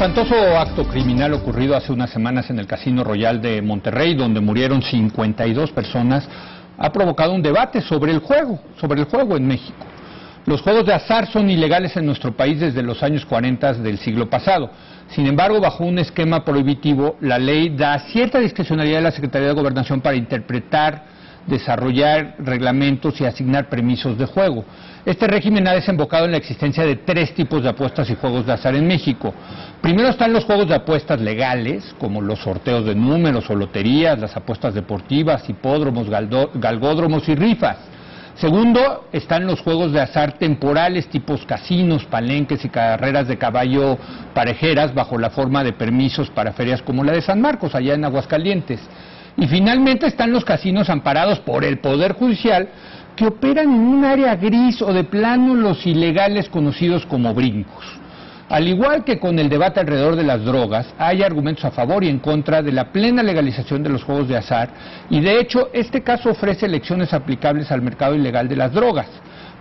espantoso acto criminal ocurrido hace unas semanas en el Casino Royal de Monterrey, donde murieron 52 personas, ha provocado un debate sobre el juego en México. Los juegos de azar son ilegales en nuestro país desde los años 40 del siglo pasado. Sin embargo, bajo un esquema prohibitivo, la ley da cierta discrecionalidad a la Secretaría de Gobernación para interpretar, desarrollar reglamentos y asignar permisos de juego. Este régimen ha desembocado en la existencia de 3 tipos de apuestas y juegos de azar en México. Primero están los juegos de apuestas legales, como los sorteos de números o loterías, las apuestas deportivas, hipódromos, galgódromos y rifas. Segundo, están los juegos de azar temporales, tipos casinos, palenques y carreras de caballo parejeras, bajo la forma de permisos para ferias como la de San Marcos, allá en Aguascalientes. Y finalmente están los casinos amparados por el Poder Judicial, que operan en un área gris o de plano los ilegales conocidos como brincos. Al igual que con el debate alrededor de las drogas, hay argumentos a favor y en contra de la plena legalización de los juegos de azar, y de hecho este caso ofrece lecciones aplicables al mercado ilegal de las drogas.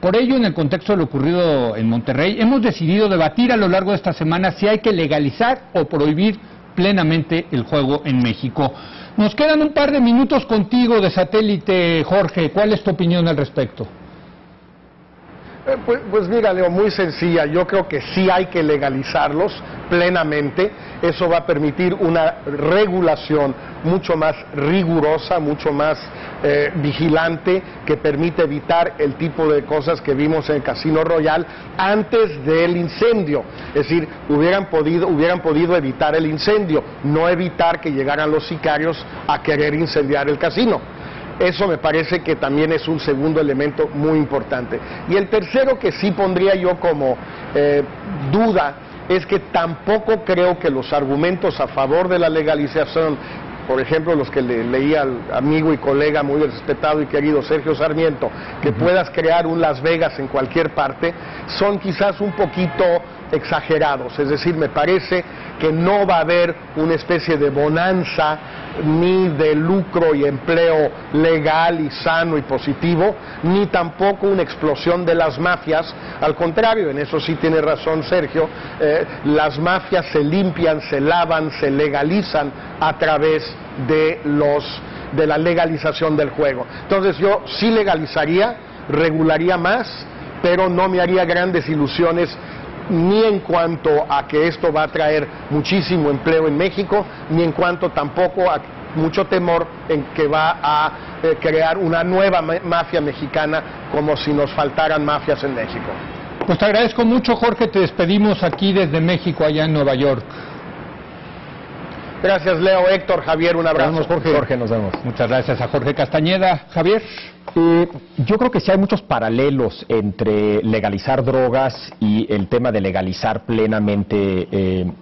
Por ello, en el contexto de lo ocurrido en Monterrey, hemos decidido debatir a lo largo de esta semana si hay que legalizar o prohibir plenamente el juego en México. Nos quedan un par de minutos contigo de satélite, Jorge. ¿Cuál es tu opinión al respecto? Pues mira, Leo, muy sencilla. Yo creo que sí hay que legalizarlos plenamente. Eso va a permitir una regulación mucho más rigurosa, mucho más vigilante, que permite evitar el tipo de cosas que vimos en el Casino Royal antes del incendio. Es decir, hubieran podido evitar el incendio, no evitar que llegaran los sicarios a querer incendiar el casino. Eso me parece que también es un segundo elemento muy importante. Y el tercero que sí pondría yo como duda es que tampoco creo que los argumentos a favor de la legalización, por ejemplo, los que leía al amigo y colega muy respetado y querido Sergio Sarmiento, que puedas crear un Las Vegas en cualquier parte, son quizás un poquito exagerados. Es decir, me parece que no va a haber una especie de bonanza ni de lucro y empleo legal y sano y positivo, ni tampoco una explosión de las mafias. Al contrario, en eso sí tiene razón Sergio, las mafias se limpian, se lavan, se legalizan a través de la legalización del juego. Entonces yo sí legalizaría, regularía más, pero no me haría grandes ilusiones ni en cuanto a que esto va a traer muchísimo empleo en México, ni en cuanto tampoco a mucho temor en que va a crear una nueva mafia mexicana, como si nos faltaran mafias en México. Pues te agradezco mucho, Jorge. Te despedimos aquí desde México, allá en Nueva York. Gracias, Leo, Héctor, Javier, un abrazo. Nos vemos, Jorge. Jorge, nos vemos. Muchas gracias a Jorge Castañeda. Javier. Yo creo que sí hay muchos paralelos entre legalizar drogas y el tema de legalizar plenamente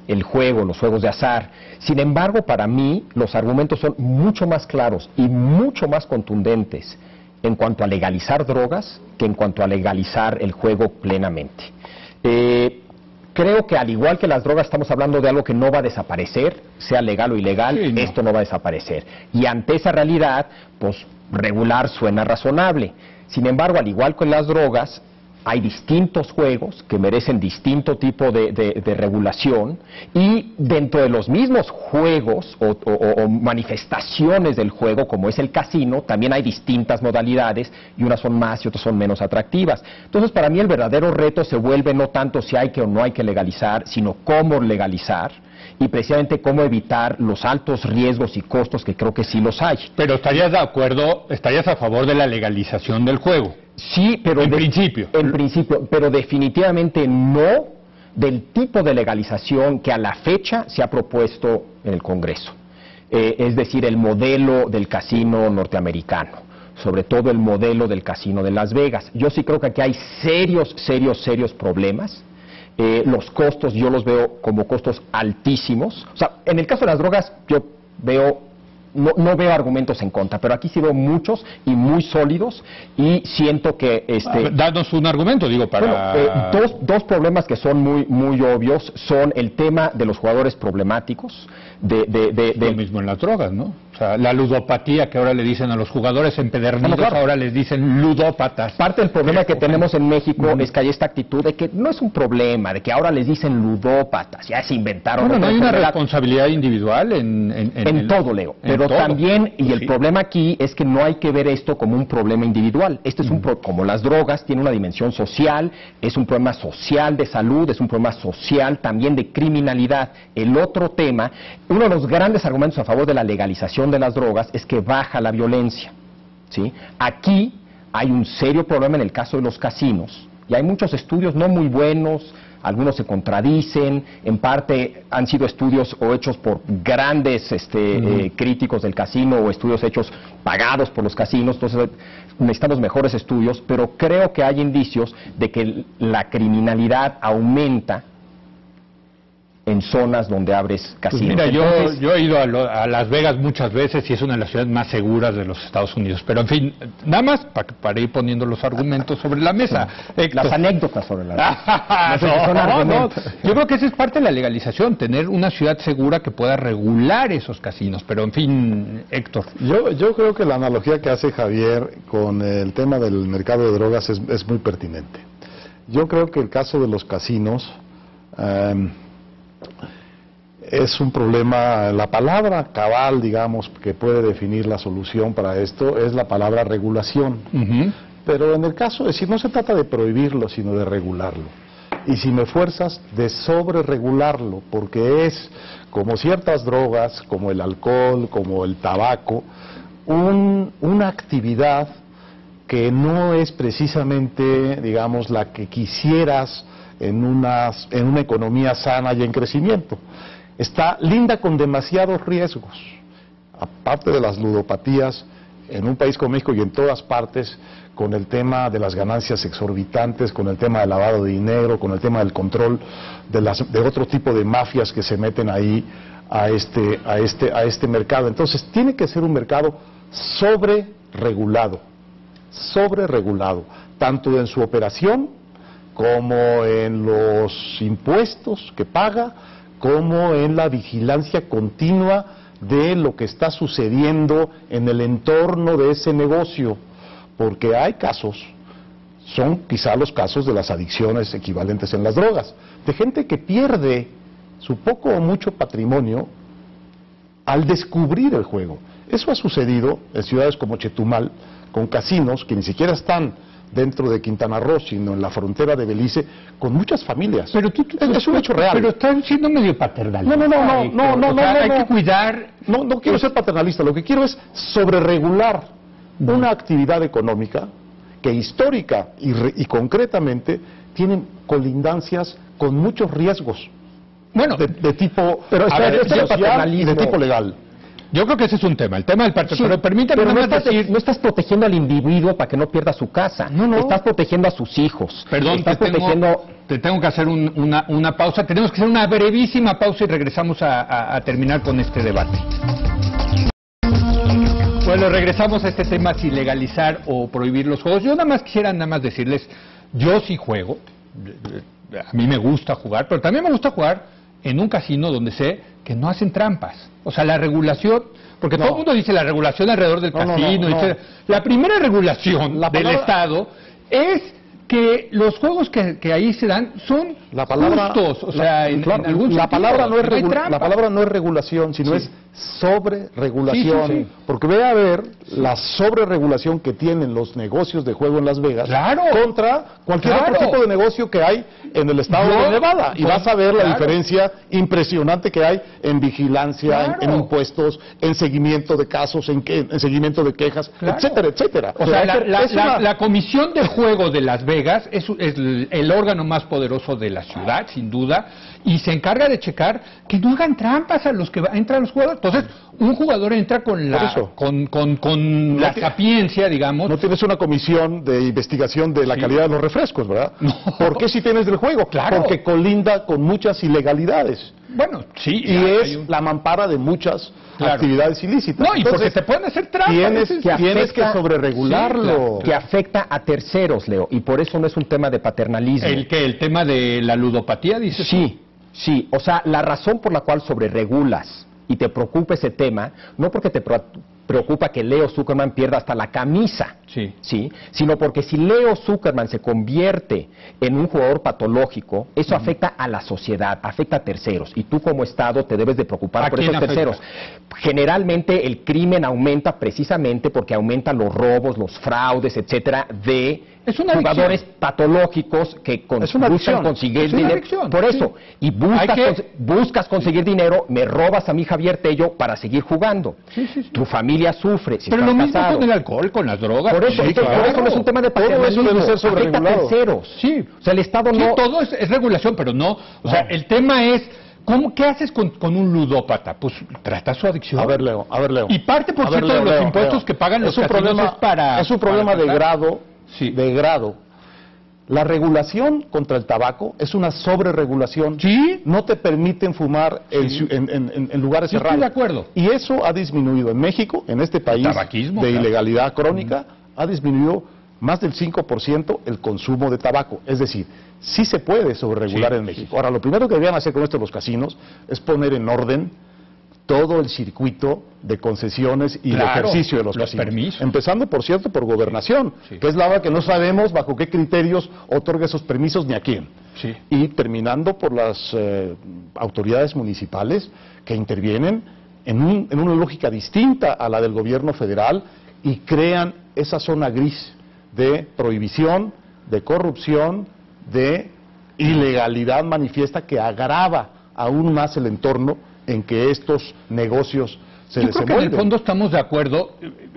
el juego, los juegos de azar. Sin embargo, para mí, los argumentos son mucho más claros y mucho más contundentes en cuanto a legalizar drogas que en cuanto a legalizar el juego plenamente. Creo que al igual que las drogas estamos hablando de algo que no va a desaparecer, sea legal o ilegal, sí, esto no va a desaparecer. Y ante esa realidad, pues regular suena razonable. Sin embargo, al igual que las drogas, hay distintos juegos que merecen distinto tipo de regulación, y dentro de los mismos juegos o manifestaciones del juego, como es el casino, también hay distintas modalidades, y unas son más y otras son menos atractivas. Entonces, para mí el verdadero reto se vuelve no tanto si hay que o no hay que legalizar, sino cómo legalizar, y precisamente cómo evitar los altos riesgos y costos que creo que sí los hay. Pero estarías de acuerdo, estarías a favor de la legalización del juego. Sí, pero en principio, pero definitivamente no del tipo de legalización que a la fecha se ha propuesto en el Congreso. Es decir, el modelo del casino norteamericano, sobre todo el modelo del casino de Las Vegas. Yo sí creo que aquí hay serios problemas. Los costos yo los veo como costos altísimos. O sea, en el caso de las drogas yo veo no veo argumentos en contra, pero aquí sí veo muchos y muy sólidos, y siento que danos un argumento, digo, para... Bueno, dos problemas que son muy obvios son el tema de los jugadores problemáticos, lo mismo en las drogas, ¿no? O sea, la ludopatía que ahora le dicen a los jugadores empedernidos, claro, ahora les dicen ludópatas. Parte del problema que tenemos en México es que hay esta actitud de que no es un problema, de que ahora les dicen ludópatas, ya se inventaron. Bueno, no hay una responsabilidad individual en todo, Leo. Pero todo. También, y el problema aquí es que no hay que ver esto como un problema individual. Este es como las drogas, tiene una dimensión social, es un problema social de salud, es un problema social también de criminalidad. El otro tema, uno de los grandes argumentos a favor de la legalización de las drogas es que baja la violencia, ¿sí? Aquí hay un serio problema en el caso de los casinos, y hay muchos estudios no muy buenos, algunos se contradicen, en parte han sido estudios o hechos por grandes críticos del casino o estudios hechos pagados por los casinos, entonces necesitamos mejores estudios, pero creo que hay indicios de que la criminalidad aumenta en zonas donde abres casinos. Pues mira, entonces, yo he ido a Las Vegas muchas veces y es una de las ciudades más seguras de los Estados Unidos. Pero en fin, nada más para ir poniendo los argumentos sobre la mesa. Las anécdotas sobre la mesa. No. Yo creo que esa es parte de la legalización, tener una ciudad segura que pueda regular esos casinos. Pero en fin, Héctor. Yo creo que la analogía que hace Javier con el tema del mercado de drogas es muy pertinente. Yo creo que el caso de los casinos es un problema, la palabra cabal, digamos, que puede definir la solución para esto es la palabra regulación. Pero en el caso, es decir, no se trata de prohibirlo, sino de regularlo. Y si me fuerzas, de sobreregularlo, porque es, como ciertas drogas, como el alcohol, como el tabaco, una actividad que no es precisamente, digamos, la que quisieras en una economía sana y en crecimiento. Está linda con demasiados riesgos. Aparte de las ludopatías, en un país como México y en todas partes, con el tema de las ganancias exorbitantes, con el tema del lavado de dinero, con el tema del control de otro tipo de mafias que se meten ahí a este mercado. Entonces, tiene que ser un mercado sobreregulado, tanto en su operación, como en los impuestos que paga, como en la vigilancia continua de lo que está sucediendo en el entorno de ese negocio, porque hay casos, son quizá los casos de las adicciones equivalentes en las drogas, de gente que pierde su poco o mucho patrimonio al descubrir el juego. Eso ha sucedido en ciudades como Chetumal, con casinos que ni siquiera están dentro de Quintana Roo, sino en la frontera de Belice, con muchas familias. Pero es un hecho real. Pero están siendo medio paternalistas. No, hay que cuidar. No quiero ser paternalista, lo que quiero es sobreregular una actividad económica que histórica y concretamente tienen colindancias con muchos riesgos. Bueno, de tipo social y de tipo legal. Yo creo que ese es un tema, el tema del paternalismo. Pero permítame no estás protegiendo al individuo para que no pierda su casa. No. Estás protegiendo a sus hijos. Perdón, te tengo que hacer una pausa. Tenemos que hacer una brevísima pausa y regresamos a terminar con este debate. Bueno, regresamos a este tema si legalizar o prohibir los juegos. Yo quisiera decirles, yo sí juego, a mí me gusta jugar, pero también me gusta jugar en un casino donde sé que no hacen trampas. O sea, la regulación, porque todo el mundo dice la regulación alrededor del casino. La primera regulación del Estado es que los juegos que ahí se dan son justos. O sea, la palabra no es regulación, sino es sobreregulación. Porque ve a ver la sobreregulación que tienen los negocios de juego en Las Vegas contra cualquier otro tipo de negocio que hay en el estado de Nevada. Y vas a ver la diferencia impresionante que hay en vigilancia, en impuestos, en seguimiento de casos, en seguimiento de quejas, etcétera, etcétera. O sea, la Comisión de Juego de Las Vegas es el órgano más poderoso de la ciudad, sin duda, y se encarga de checar que no hagan trampas a los que entran los jugadores. Entonces, un jugador entra con la sapiencia, digamos. No tienes una comisión de investigación de la calidad de los refrescos, ¿verdad? No. ¿Por qué si tienes del juego? Claro. Porque colinda con muchas ilegalidades. Bueno, sí. Y es la mampara de muchas actividades ilícitas. No, y entonces, porque te pueden hacer trampas. Tienes que sobreregularlo. Que afecta a terceros, Leo, y por eso no es un tema de paternalismo. ¿El tema de la ludopatía, dices? Sí. O sea, la razón por la cual sobreregulas y te preocupa ese tema, no porque te preocupa que Leo Zuckerman pierda hasta la camisa, ¿sí? Sino porque si Leo Zuckerman se convierte en un jugador patológico, eso afecta a la sociedad, afecta a terceros, y tú como Estado te debes de preocupar por esos terceros. Generalmente el crimen aumenta precisamente porque aumentan los robos, los fraudes, etcétera, de jugadores patológicos que buscan conseguir dinero. Por eso, y buscas conseguir dinero, me robas a mi Javier Tello para seguir jugando. Tu familia sufre. Pero lo mismo con el alcohol, con las drogas. Por eso, por eso no es un tema de paternalismo, afecta a terceros. Sí. O sea, el Estado no... todo es regulación, pero no. O sea, el tema es... ¿Qué haces con un ludópata? Pues trata su adicción. A ver, Leo. Y parte, por cierto, de los impuestos que pagan los casinos es para... Es un problema de grado. De grado. La regulación contra el tabaco es una sobreregulación. ¿Sí? No te permiten fumar en lugares cerrados. Estoy de acuerdo. Y eso ha disminuido en México, en este país de ilegalidad crónica, ha disminuido más del 5% el consumo de tabaco. Es decir, sí se puede sobreregular en México. Ahora, lo primero que deberían hacer con esto los casinos es poner en orden todo el circuito de concesiones y de ejercicio de los casinos. Permisos. Empezando, por cierto, por gobernación, que es la hora que no sabemos bajo qué criterios otorga esos permisos ni a quién. Y terminando por las autoridades municipales que intervienen en una lógica distinta a la del gobierno federal y crean esa zona gris de prohibición, de corrupción, de ilegalidad manifiesta que agrava aún más el entorno en que estos negocios se desenvuelven. Yo creo que en el fondo estamos de acuerdo,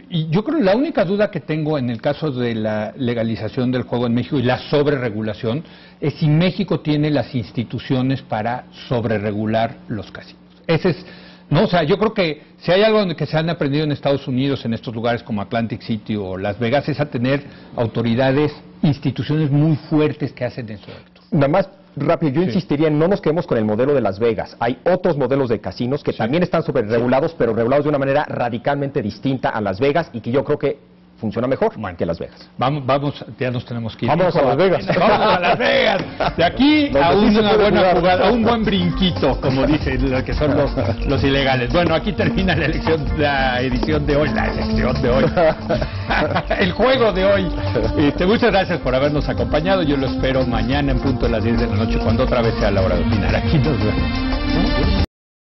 y yo creo que la única duda que tengo en el caso de la legalización del juego en México y la sobreregulación es si México tiene las instituciones para sobreregular los casinos. Ese es... No, o sea, yo creo que si hay algo que se han aprendido en Estados Unidos, en estos lugares como Atlantic City o Las Vegas, es a tener autoridades, instituciones muy fuertes que hacen eso. Nada más rápido, yo insistiría en no nos quedemos con el modelo de Las Vegas. Hay otros modelos de casinos que también están sobreregulados, pero regulados de una manera radicalmente distinta a Las Vegas y que yo creo que funciona mejor que Las Vegas. Vamos, ya nos tenemos que ir. Vamos a Las Vegas. Vamos a Las Vegas. De aquí a una buena jugada, a un buen brinquito, como dicen lo que son los ilegales. Bueno, aquí termina la edición de hoy, el juego de hoy. Muchas gracias por habernos acompañado. Yo lo espero mañana en punto de las 10 de la noche, cuando otra vez sea la hora de opinar. Aquí nos vemos.